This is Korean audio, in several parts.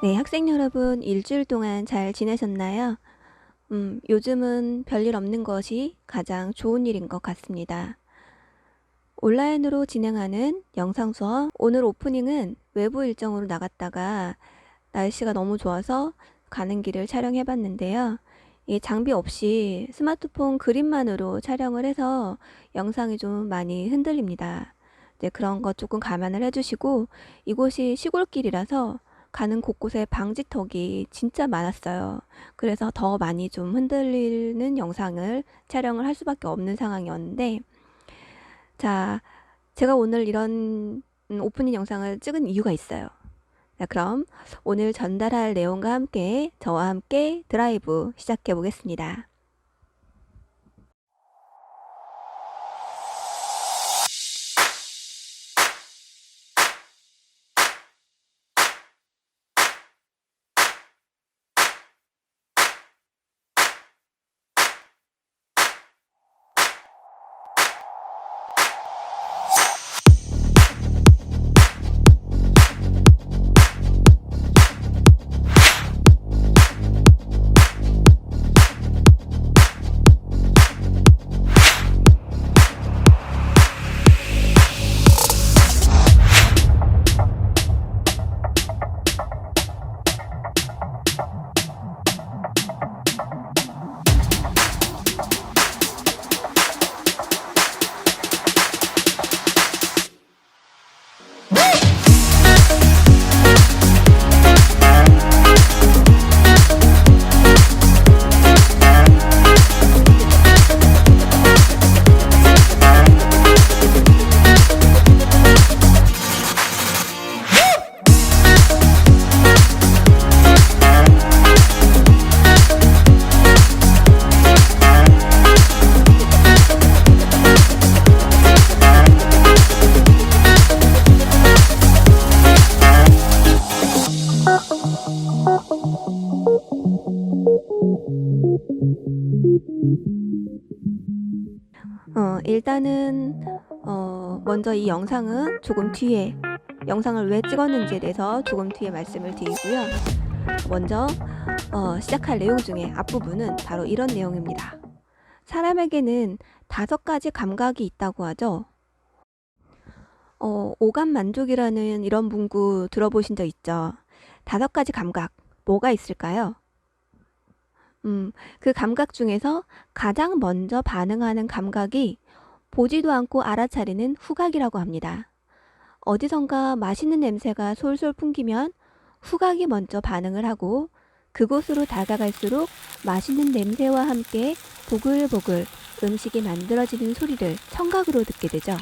네, 학생 여러분, 일주일 동안 잘 지내셨나요? 요즘은 별일 없는 것이 가장 좋은 일인 것 같습니다. 온라인으로 진행하는 영상 수업, 오늘 오프닝은 외부 일정으로 나갔다가 날씨가 너무 좋아서 가는 길을 촬영해 봤는데요. 이 장비 없이 스마트폰 그림만으로 촬영을 해서 영상이 좀 많이 흔들립니다. 네, 그런 거 조금 감안을 해주시고, 이곳이 시골길이라서 가는 곳곳에 방지턱이 진짜 많았어요. 그래서 더 많이 좀 흔들리는 영상을 촬영을 할 수밖에 없는 상황이었는데, 자, 제가 오늘 이런 오프닝 영상을 찍은 이유가 있어요. 자, 그럼 오늘 전달할 내용과 함께 저와 함께 드라이브 시작해 보겠습니다. 일단은 먼저 이 영상은 조금 뒤에 영상을 왜 찍었는지에 대해서 조금 뒤에 말씀을 드리고요. 먼저 시작할 내용 중에 앞부분은 바로 이런 내용입니다. 사람에게는 5가지 감각이 있다고 하죠. 오감 만족이라는 이런 문구 들어보신 적 있죠? 5가지 감각, 뭐가 있을까요? 그 감각 중에서 가장 먼저 반응하는 감각이 보지도 않고 알아차리는 후각이라고 합니다. 어디선가 맛있는 냄새가 솔솔 풍기면 후각이 먼저 반응을 하고 그곳으로 다가갈수록 맛있는 냄새와 함께 보글보글 음식이 만들어지는 소리를 청각으로 듣게 되죠.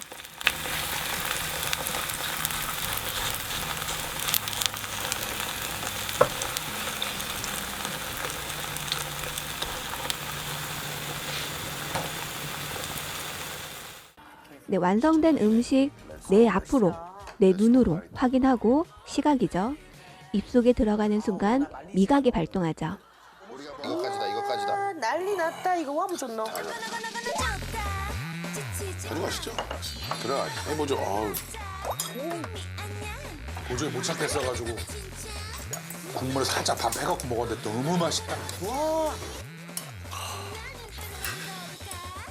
네, 완성된 음식 내 앞으로, 내 눈으로 확인하고 시각이죠. 입속에 들어가는 순간 미각이 발동하죠. 이거까지다. 난리 났다. 이거 와무 줬노. 들어가시죠. 들어가 해보죠. 도저히 못 찾겠어가지고 국물을 살짝 밥 해갖고 먹었는데 너무 맛있다. 와.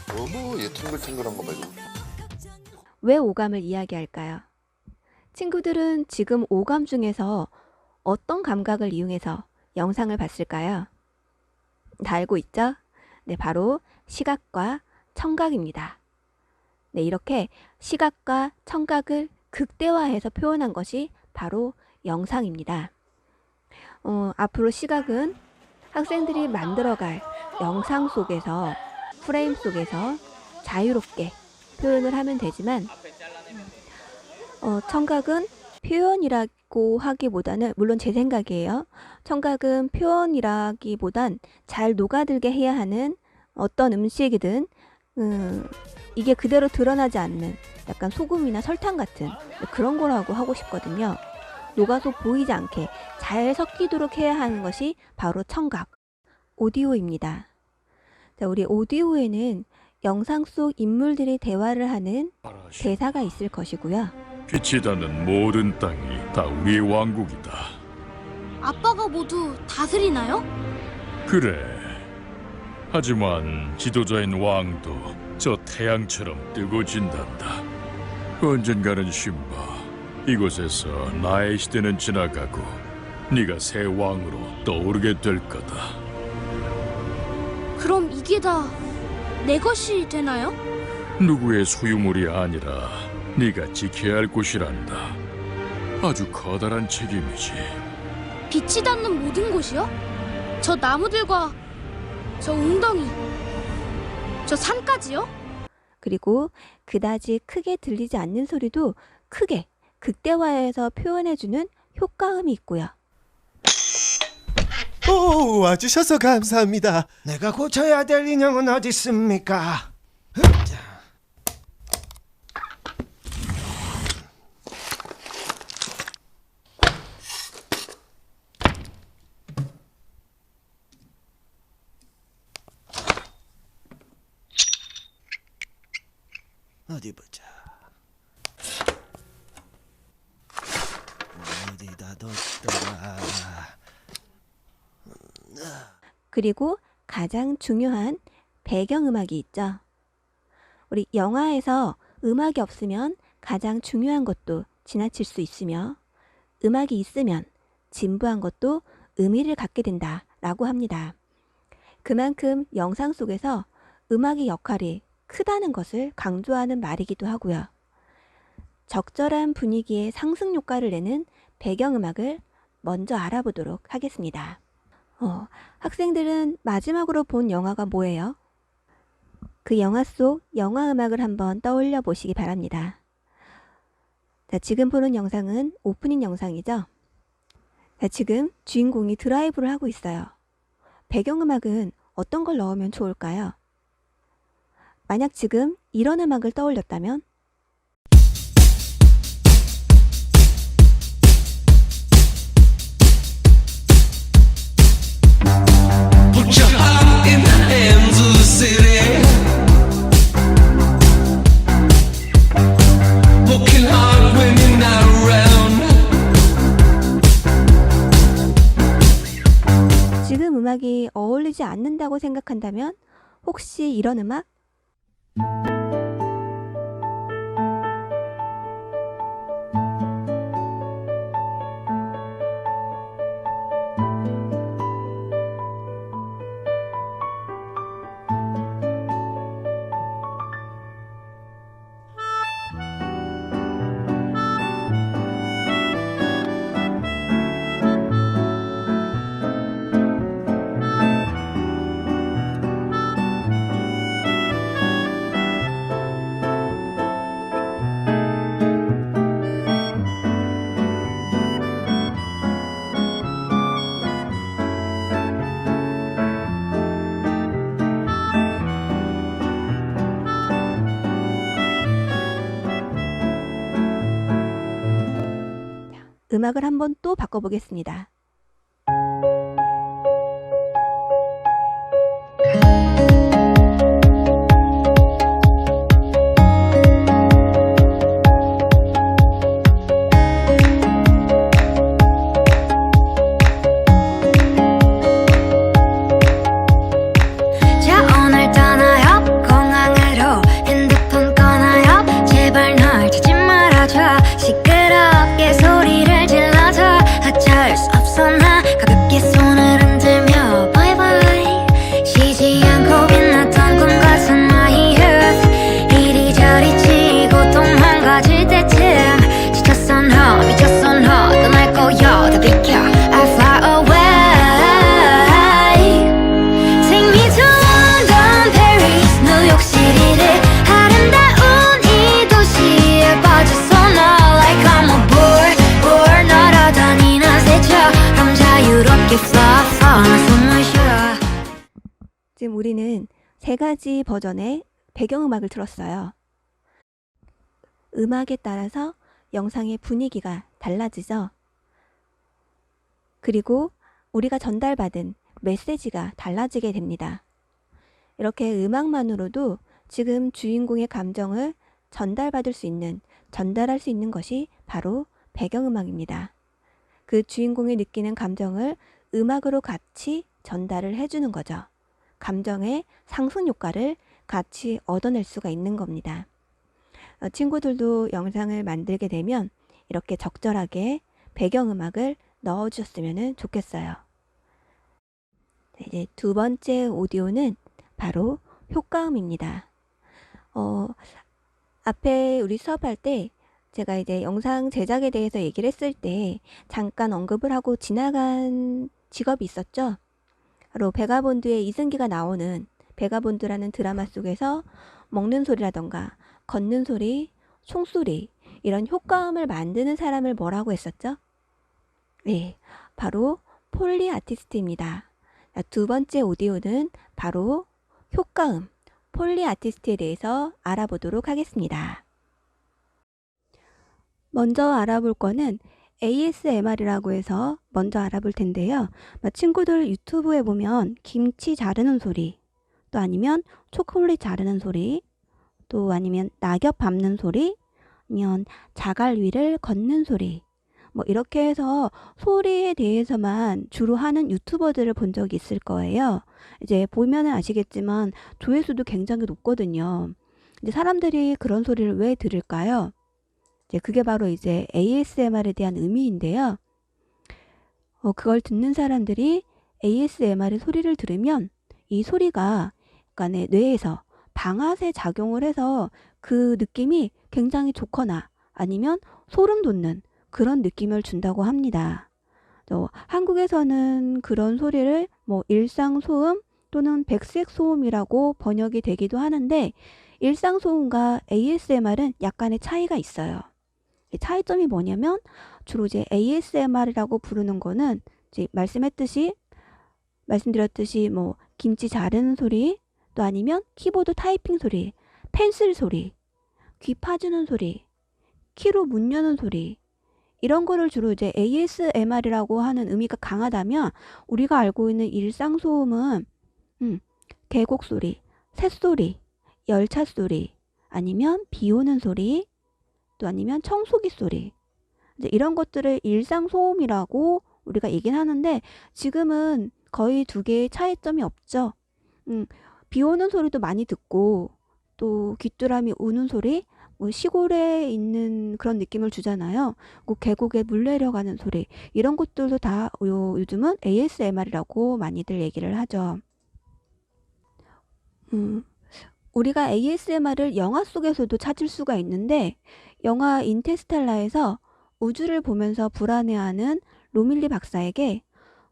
너무 얘 탱글탱글한 거 말고. 왜 오감을 이야기할까요? 친구들은 지금 오감 중에서 어떤 감각을 이용해서 영상을 봤을까요? 다 알고 있죠? 네, 바로 시각과 청각입니다. 네, 이렇게 시각과 청각을 극대화해서 표현한 것이 바로 영상입니다. 앞으로 시각은 학생들이 만들어갈 영상 속에서, 프레임 속에서 자유롭게 표현을 하면 되지만 청각은 표현이라고 하기보다는, 물론 제 생각이에요. 청각은 표현이라기보단 잘 녹아들게 해야 하는 어떤 음식이든 이게 그대로 드러나지 않는 약간 소금이나 설탕 같은 그런 거라고 하고 싶거든요. 녹아서 보이지 않게 잘 섞이도록 해야 하는 것이 바로 청각, 오디오입니다. 자, 우리 오디오에는 영상 속 인물들이 대화를 하는 대사가 있을 것이고요. 빛이 닿는 모든 땅이 다 우리의 왕국이다. 아빠가 모두 다스리나요? 그래. 하지만 지도자인 왕도 저 태양처럼 뜨고 진단다. 언젠가는 신바, 이곳에서 나의 시대는 지나가고 네가 새 왕으로 떠오르게 될 거다. 그럼 이게 다 내 것이 되나요? 누구의 소유물이 아니라 네가 지켜야 할 곳이란다. 아주 커다란 책임이지. 빛이 닿는 모든 곳이요? 저 나무들과 저 웅덩이, 저 산까지요? 그리고 그다지 크게 들리지 않는 소리도 크게 극대화해서 표현해주는 효과음이 있고요. 오, 와주셔서 감사합니다. 내가 고쳐야 될 인형은 어디 있습니까? 어디 보자. 어디다 뒀더라. 그리고 가장 중요한 배경음악이 있죠. 우리 영화에서 음악이 없으면 가장 중요한 것도 지나칠 수 있으며 음악이 있으면 진부한 것도 의미를 갖게 된다라고 합니다. 그만큼 영상 속에서 음악의 역할이 크다는 것을 강조하는 말이기도 하고요. 적절한 분위기에 상승 효과를 내는 배경음악을 먼저 알아보도록 하겠습니다. 학생들은 마지막으로 본 영화가 뭐예요? 그 영화 속 영화 음악을 한번 떠올려 보시기 바랍니다. 자, 지금 보는 영상은 오프닝 영상이죠? 자, 지금 주인공이 드라이브를 하고 있어요. 배경음악은 어떤 걸 넣으면 좋을까요? 만약 지금 이런 음악을 떠올렸다면 Put your heart in the hands of the city. Working hard when you're not around. 지금 음악이 어울리지 않는다고 생각한다면 혹시 이런 음악? 음악을 한번 또 바꿔보겠습니다. 자 오늘 떠나요 공항으로 핸드폰 꺼나요 제발 널 찾지 말아줘 시끄럽게 소리를 질러서 어쩔 수 없어 나 가볍게 손을 흔들며 바이바이 쉬지 않고 빛났던 꿈 같은 my youth 이리저리 치고 또 망가질 때쯤 지쳤어 너 미쳤어 너 떠날 거야 다 비켜 I fly away Take me to London, Paris, 뉴욕 시티를 아름다운 이 도시에 빠져서 너 like I'm a board 날아다니는 새처럼 자유롭게 fly 나 숨을 쉬어 지금 우리는 세 가지 버전의 배경음악을 들었어요. 음악에 따라서 영상의 분위기가 달라지죠. 그리고 우리가 전달받은 메시지가 달라지게 됩니다. 이렇게 음악만으로도 지금 주인공의 감정을 전달할 수 있는 것이 바로 배경음악입니다. 그 주인공이 느끼는 감정을 음악으로 같이 전달을 해주는 거죠. 감정의 상승 효과를 같이 얻어낼 수가 있는 겁니다. 친구들도 영상을 만들게 되면 이렇게 적절하게 배경음악을 넣어주셨으면 좋겠어요. 이제 두 번째 오디오는 바로 효과음입니다. 앞에 우리 수업할 때 제가 이제 영상 제작에 대해서 얘기를 했을 때 잠깐 언급을 하고 지나간 직업이 있었죠. 바로 베가본드의 이승기가 나오는 베가본드라는 드라마 속에서 먹는 소리라던가 걷는 소리, 총소리 이런 효과음을 만드는 사람을 뭐라고 했었죠? 네, 바로 폴리 아티스트입니다. 두 번째 오디오는 바로 효과음, 폴리 아티스트에 대해서 알아보도록 하겠습니다. 먼저 알아볼 거는 ASMR이라고 해서 먼저 알아볼 텐데요. 친구들 유튜브에 보면 김치 자르는 소리, 또 아니면 초콜릿 자르는 소리, 또 아니면 낙엽 밟는 소리, 아니면 자갈 위를 걷는 소리, 이렇게 해서 소리에 대해서만 주로 하는 유튜버들을 본 적이 있을 거예요. 이제 보면은 아시겠지만 조회수도 굉장히 높거든요. 이제 사람들이 그런 소리를 왜 들을까요? 이제 그게 바로 이제 ASMR에 대한 의미인데요. 그걸 듣는 사람들이 ASMR의 소리를 들으면 이 소리가 약간의 뇌에서 방아쇠 작용을 해서 그 느낌이 굉장히 좋거나 아니면 소름 돋는 그런 느낌을 준다고 합니다. 한국에서는 그런 소리를 일상소음 또는 백색소음이라고 번역이 되기도 하는데 일상소음과 ASMR은 약간의 차이가 있어요. 차이점이 뭐냐면 주로 이제 ASMR이라고 부르는 거는 이제 말씀드렸듯이 김치 자르는 소리, 또 아니면 키보드 타이핑 소리, 펜슬 소리, 귀 파주는 소리, 키로 문 여는 소리 이런 거를 주로 이제 ASMR이라고 하는 의미가 강하다면 우리가 알고 있는 일상소음은 계곡 소리, 새소리, 열차 소리, 아니면 비 오는 소리, 또 아니면 청소기 소리 이제 이런 것들을 일상소음이라고 우리가 얘기는 하는데 지금은 거의 두 개의 차이점이 없죠. 비 오는 소리도 많이 듣고 또 귀뚜라미 우는 소리 시골에 있는 그런 느낌을 주잖아요. 계곡에 물 내려가는 소리 이런 것들도 다 요즘은 ASMR이라고 많이들 얘기를 하죠. 우리가 ASMR을 영화 속에서도 찾을 수가 있는데 영화 인터스텔라에서 우주를 보면서 불안해하는 로밀리 박사에게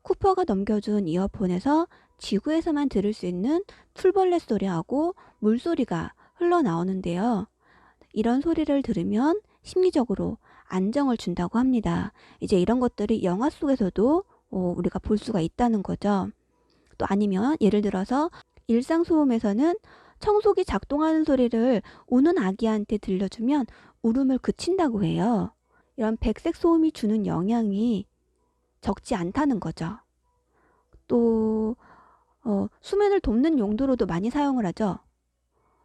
쿠퍼가 넘겨준 이어폰에서 지구에서만 들을 수 있는 풀벌레 소리하고 물소리가 흘러나오는데요. 이런 소리를 들으면 심리적으로 안정을 준다고 합니다. 이제 이런 것들이 영화 속에서도 우리가 볼 수가 있다는 거죠. 또 아니면 예를 들어서 일상소음에서는 청소기 작동하는 소리를 우는 아기한테 들려주면 울음을 그친다고 해요. 이런 백색 소음이 주는 영향이 적지 않다는 거죠. 또 수면을 돕는 용도로도 많이 사용을 하죠.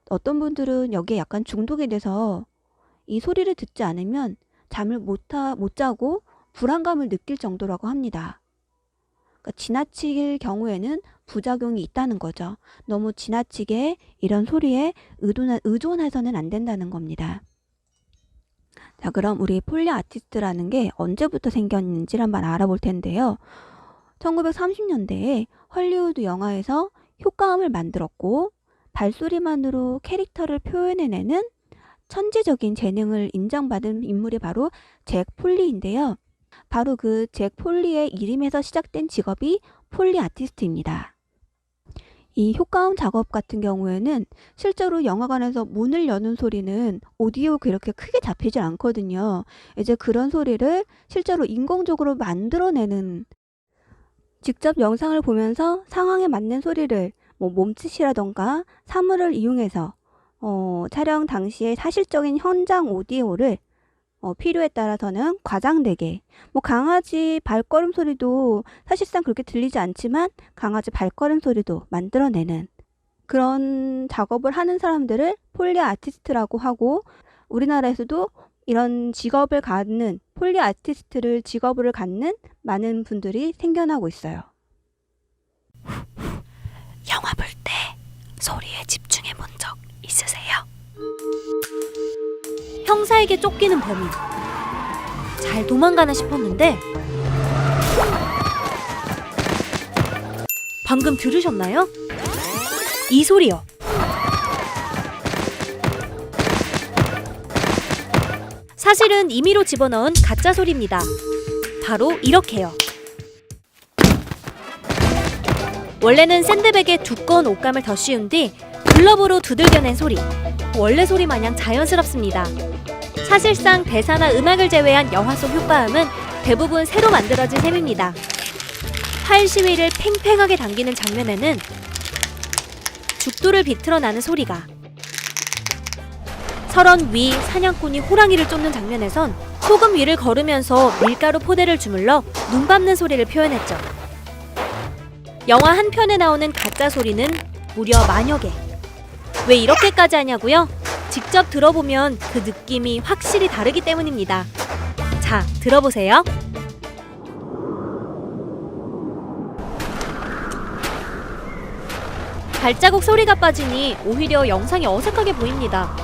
어떤 분들은 여기에 약간 중독이 돼서 이 소리를 듣지 않으면 잠을 못 자고 불안감을 느낄 정도라고 합니다. 그러니까 지나칠 경우에는 부작용이 있다는 거죠. 너무 지나치게 이런 소리에 의존해서는 안 된다는 겁니다. 자, 그럼 우리 폴리 아티스트라는 게 언제부터 생겼는지를 한번 알아볼 텐데요. 1930년대에 헐리우드 영화에서 효과음을 만들었고 발소리만으로 캐릭터를 표현해내는 천재적인 재능을 인정받은 인물이 바로 잭 폴리인데요. 바로 그 잭 폴리의 이름에서 시작된 직업이 폴리 아티스트입니다. 이 효과음 작업 같은 경우에는 실제로 영화관에서 문을 여는 소리는 오디오 그렇게 크게 잡히질 않거든요. 이제 그런 소리를 실제로 인공적으로 만들어내는 직접 영상을 보면서 상황에 맞는 소리를 몸짓이라던가 사물을 이용해서 촬영 당시에 사실적인 현장 오디오를 필요에 따라서는 과장되게 강아지 발걸음 소리도 사실상 그렇게 들리지 않지만 강아지 발걸음 소리도 만들어내는 그런 작업을 하는 사람들을 폴리 아티스트라고 하고 우리나라에서도 이런 직업을 갖는 폴리 아티스트를 직업으로 갖는 많은 분들이 생겨나고 있어요. 영화 볼 때 소리에 집중해 본 적 있으세요? 형사에게 쫓기는 범인. 잘 도망가나 싶었는데 방금 들으셨나요? 이 소리요. 사실은 임의로 집어넣은 가짜 소리입니다. 바로 이렇게요. 원래는 샌드백에 두꺼운 옷감을 더 씌운 뒤 글러브로 두들겨낸 소리. 원래 소리 마냥 자연스럽습니다. 사실상 대사나 음악을 제외한 영화 속 효과음은 대부분 새로 만들어진 셈입니다. 활 시위를 팽팽하게 당기는 장면에는 죽도를 비틀어 나는 소리가, 설원 위 사냥꾼이 호랑이를 쫓는 장면에선 소금 위를 걸으면서 밀가루 포대를 주물러 눈 밟는 소리를 표현했죠. 영화 한 편에 나오는 가짜 소리는 무려 만여 개. 왜 이렇게까지 하냐고요? 직접 들어보면 그 느낌이 확실히 다르기 때문입니다. 자, 들어보세요. 발자국 소리가 빠지니 오히려 영상이 어색하게 보입니다.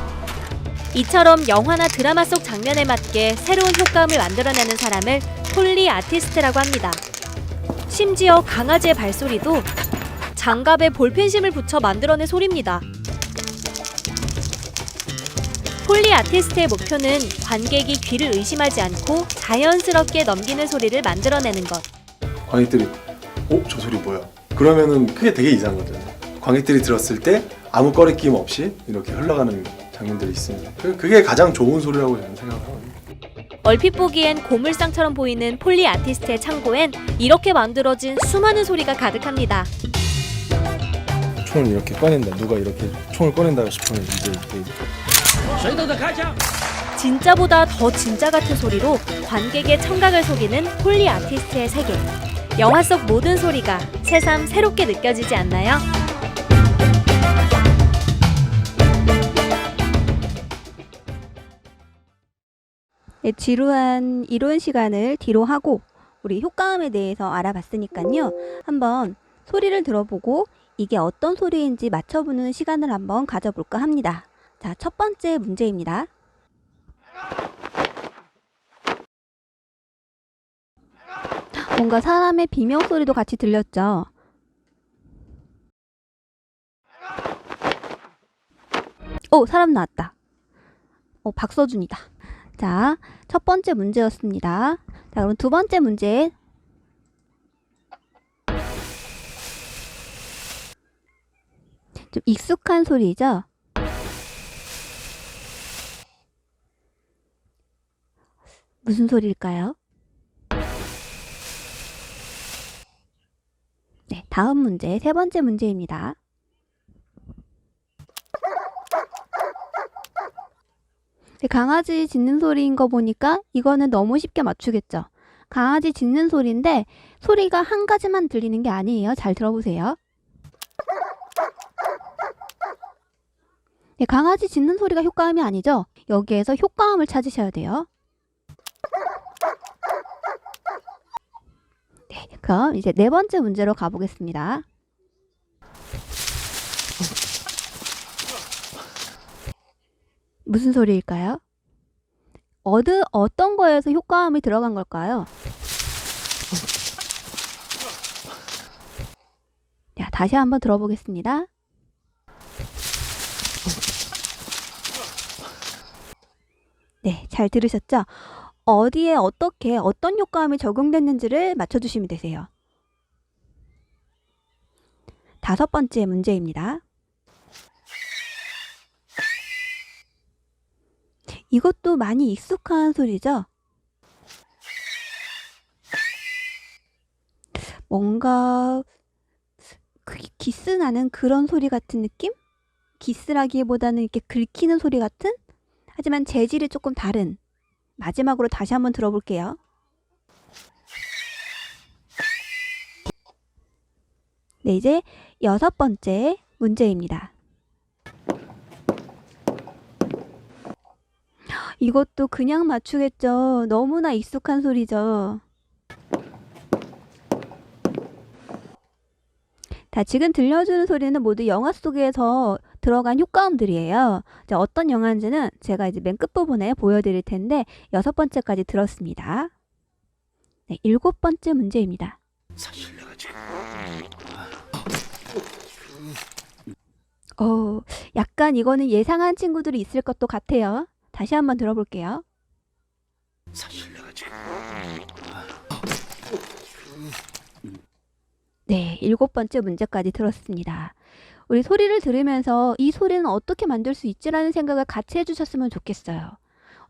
이처럼 영화나 드라마 속 장면에 맞게 새로운 효과음을 만들어내는 사람을 폴리 아티스트라고 합니다. 심지어 강아지의 발소리도 장갑에 볼펜심을 붙여 만들어낸 소리입니다. 폴리 아티스트의 목표는 관객이 귀를 의심하지 않고 자연스럽게 넘기는 소리를 만들어내는 것. 관객들이 저 소리 뭐야? 그러면은 그게 되게 이상하거든요. 관객들이 들었을 때 아무 꺼리낌 없이 이렇게 흘러가는 장면들이 있습니다. 그게 가장 좋은 소리라고 저는 생각하거든요. 얼핏 보기엔 고물상처럼 보이는 폴리 아티스트의 창고엔 이렇게 만들어진 수많은 소리가 가득합니다. 총을 이렇게 꺼낸다. 누가 이렇게 총을 꺼낸다 싶으면 이제 진짜보다 더 진짜 같은 소리로 관객의 청각을 속이는 폴리 아티스트의 세계. 영화 속 모든 소리가 새삼 새롭게 느껴지지 않나요? 네, 지루한 이론 시간을 뒤로 하고 우리 효과음에 대해서 알아봤으니까요. 한번 소리를 들어보고 이게 어떤 소리인지 맞춰보는 시간을 한번 가져볼까 합니다. 자, 첫 번째 문제입니다. 뭔가 사람의 비명 소리도 같이 들렸죠? 사람 나왔다. 박서준이다. 자, 첫 번째 문제였습니다. 자, 그럼 두 번째 문제. 좀 익숙한 소리죠? 무슨 소리일까요? 네, 다음 문제, 세 번째 문제입니다. 강아지 짖는 소리인 거 보니까 이거는 너무 쉽게 맞추겠죠? 강아지 짖는 소리인데 소리가 한 가지만 들리는 게 아니에요. 잘 들어보세요. 네, 강아지 짖는 소리가 효과음이 아니죠? 여기에서 효과음을 찾으셔야 돼요. 네, 그럼 이제 네 번째 문제로 가보겠습니다. 무슨 소리일까요? 어떤 거에서 효과음이 들어간 걸까요? 자, 다시 한번 들어보겠습니다. 네, 잘 들으셨죠? 어디에 어떻게 어떤 효과음이 적용됐는지를 맞춰주시면 되세요. 다섯 번째 문제입니다. 이것도 많이 익숙한 소리죠? 뭔가 기스 나는 그런 소리 같은 느낌? 기스라기보다는 이렇게 긁히는 소리 같은? 하지만 재질이 조금 다른. 마지막으로 다시 한번 들어볼게요. 네, 이제 여섯 번째 문제입니다. 이것도 그냥 맞추겠죠. 너무나 익숙한 소리죠. 자, 지금 들려주는 소리는 모두 영화 속에서 들어간 효과음들이에요. 자, 어떤 영화인지는 제가 이제 맨 끝부분에 보여드릴 텐데 6번째까지 들었습니다. 네, 7번째 문제입니다. 사실 내가 지금 약간 이거는 예상한 친구들이 있을 것도 같아요. 다시 한번 들어볼게요. 사실 내가 지금 네, 7번째 문제까지 들었습니다. 우리 소리를 들으면서 이 소리는 어떻게 만들 수 있지라는 생각을 같이 해주셨으면 좋겠어요.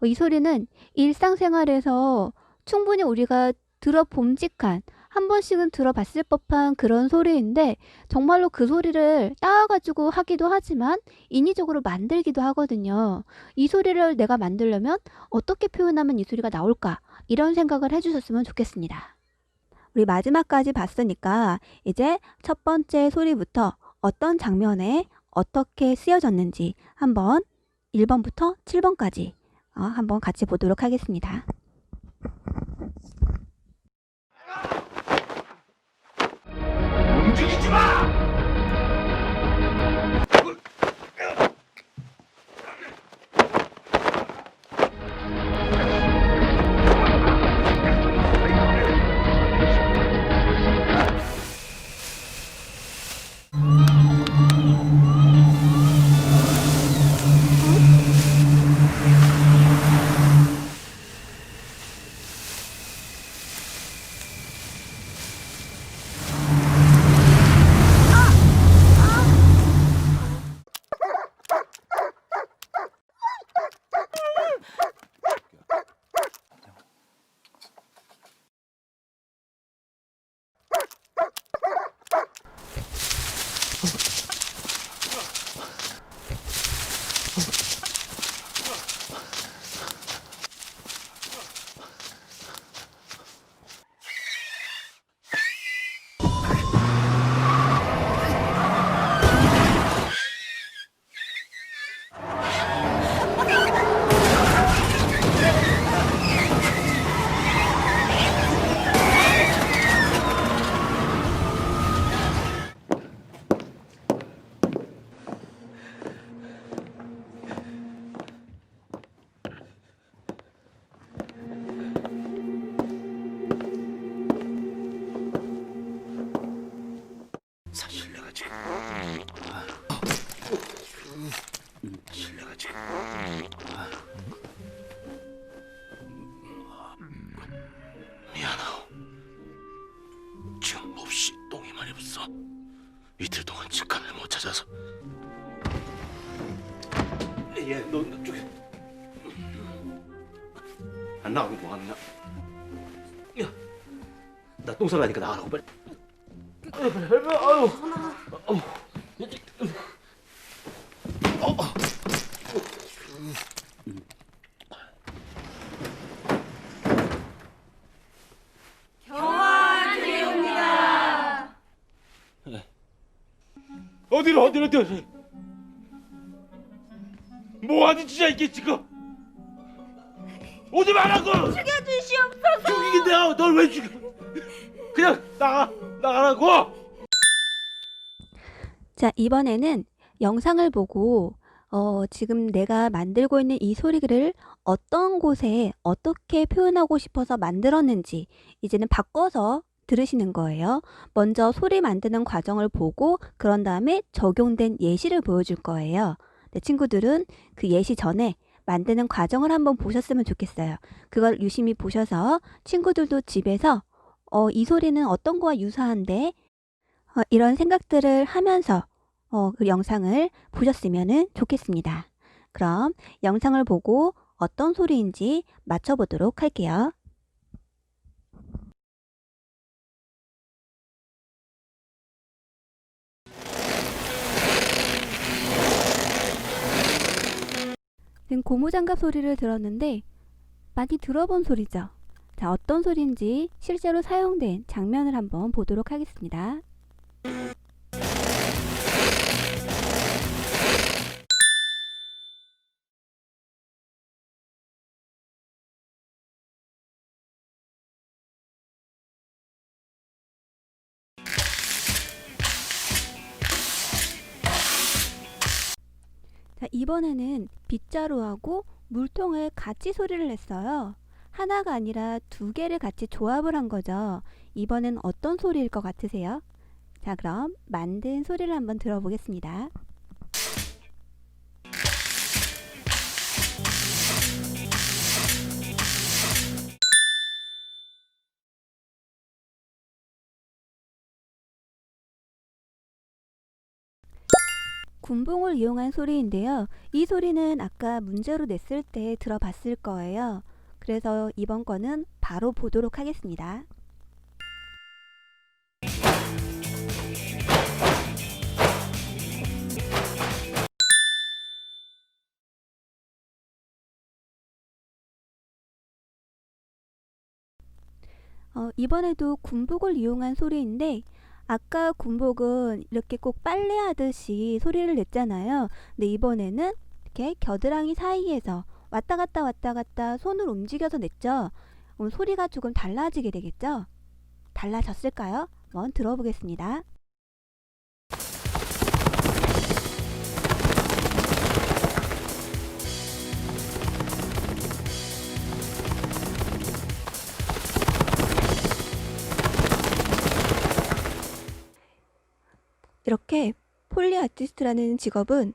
이 소리는 일상생활에서 충분히 우리가 들어봄직한, 한 번씩은 들어봤을 법한 그런 소리인데 정말로 그 소리를 따와가지고 하기도 하지만 인위적으로 만들기도 하거든요. 이 소리를 내가 만들려면 어떻게 표현하면 이 소리가 나올까? 이런 생각을 해주셨으면 좋겠습니다. 우리 마지막까지 봤으니까 이제 첫 번째 소리부터 어떤 장면에 어떻게 쓰여졌는지 한번 1번부터 7번까지 한번 같이 보도록 하겠습니다. 움직이지 마! 사실 내가 지금 사실 내가 지금 미안하오. 지금 몹시 똥이 많이 붙어. 이틀 동안 직감을 못 찾아서. 너 저기 안 나가면 뭐 하느냐? 야, 나 똥 싸러 가니까 나가라고 빨리. 어디로 뭐하는 짓이야 이게 지금. 오지 말라고. 죽여주시옵소서. 죽이긴데 널 왜 죽여. 그냥 나가라고. 자, 이번에는 영상을 보고 지금 내가 만들고 있는 이 소리를 어떤 곳에 어떻게 표현하고 싶어서 만들었는지 이제는 바꿔서 들으시는 거예요. 먼저 소리 만드는 과정을 보고 그런 다음에 적용된 예시를 보여줄 거예요. 네, 친구들은 그 예시 전에 만드는 과정을 한번 보셨으면 좋겠어요. 그걸 유심히 보셔서 친구들도 집에서 이 소리는 어떤 거와 유사한데 이런 생각들을 하면서 그 영상을 보셨으면 좋겠습니다. 그럼 영상을 보고 어떤 소리인지 맞춰보도록 할게요. 지금 고무장갑 소리를 들었는데 많이 들어본 소리죠? 자, 어떤 소리인지 실제로 사용된 장면을 한번 보도록 하겠습니다. 자, 이번에는 빗자루하고 물통을 같이 소리를 냈어요. 하나가 아니라 두 개를 같이 조합을 한 거죠. 이번엔 어떤 소리일 것 같으세요? 자, 그럼 만든 소리를 한번 들어보겠습니다. 군봉을 이용한 소리인데요. 이 소리는 아까 문제로 냈을 때 들어봤을 거예요. 그래서 이번 거는 바로 보도록 하겠습니다. 이번에도 군복을 이용한 소리인데 아까 군복은 이렇게 꼭 빨래하듯이 소리를 냈잖아요. 근데 이번에는 이렇게 겨드랑이 사이에서 왔다 갔다 손을 움직여서 냈죠. 그럼 소리가 조금 달라지게 되겠죠? 달라졌을까요? 한번 들어보겠습니다. 이렇게 폴리 아티스트라는 직업은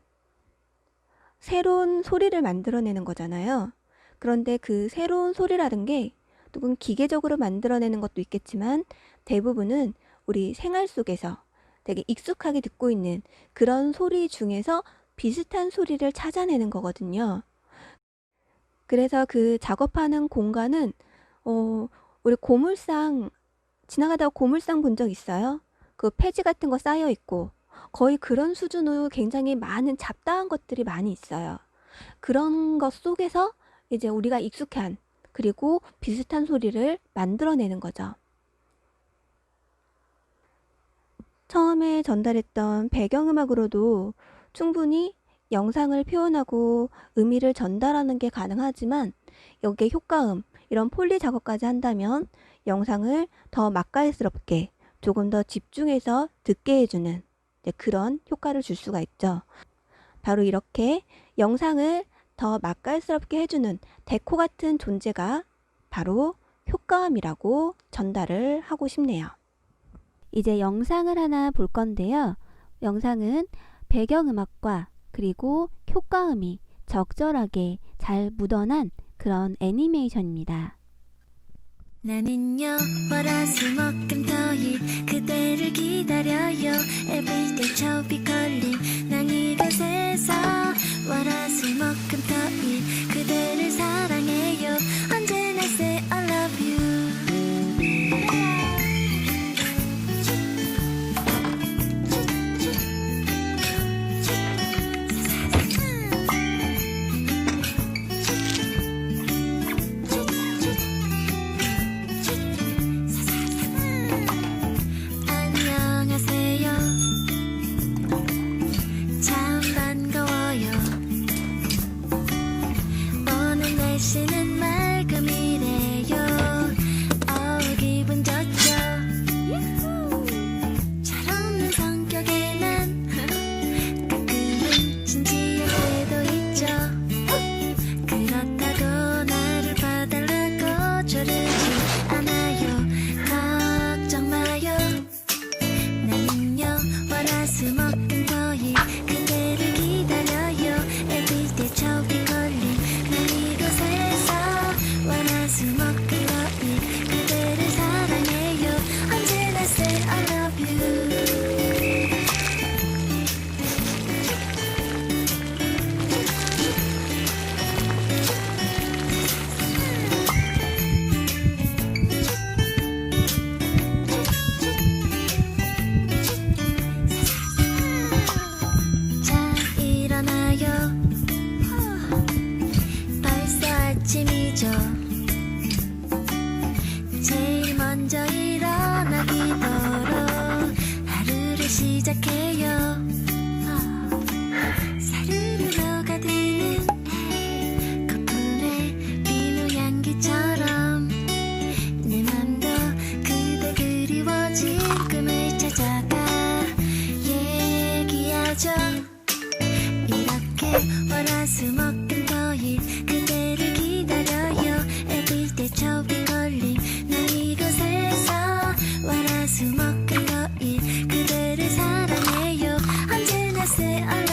새로운 소리를 만들어내는 거잖아요. 그런데 그 새로운 소리라는 게 조금 기계적으로 만들어내는 것도 있겠지만 대부분은 우리 생활 속에서 되게 익숙하게 듣고 있는 그런 소리 중에서 비슷한 소리를 찾아내는 거거든요. 그래서 그 작업하는 공간은 우리 고물상 지나가다가 고물상 본 적 있어요? 그 폐지 같은 거 쌓여 있고 거의 그런 수준으로 굉장히 많은 잡다한 것들이 많이 있어요. 그런 것 속에서 이제 우리가 익숙한 그리고 비슷한 소리를 만들어내는 거죠. 처음에 전달했던 배경음악으로도 충분히 영상을 표현하고 의미를 전달하는 게 가능하지만 여기에 효과음, 이런 폴리 작업까지 한다면 영상을 더 맛깔스럽게 조금 더 집중해서 듣게 해주는 그런 효과를 줄 수가 있죠. 바로 이렇게 영상을 더 맛깔스럽게 해주는 데코 같은 존재가 바로 효과음이라고 전달을 하고 싶네요. 이제 영상을 하나 볼 건데요. 영상은 배경음악과 그리고 효과음이 적절하게 잘 묻어난 그런 애니메이션입니다. 나는요 월화수목금토일 그대를 기다려요 Everyday 초비컬링 난 이곳에서 월화수목금토일 그대를 사랑해요 언제나 say I love you 안녕하세요 참 반가워요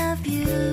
love you.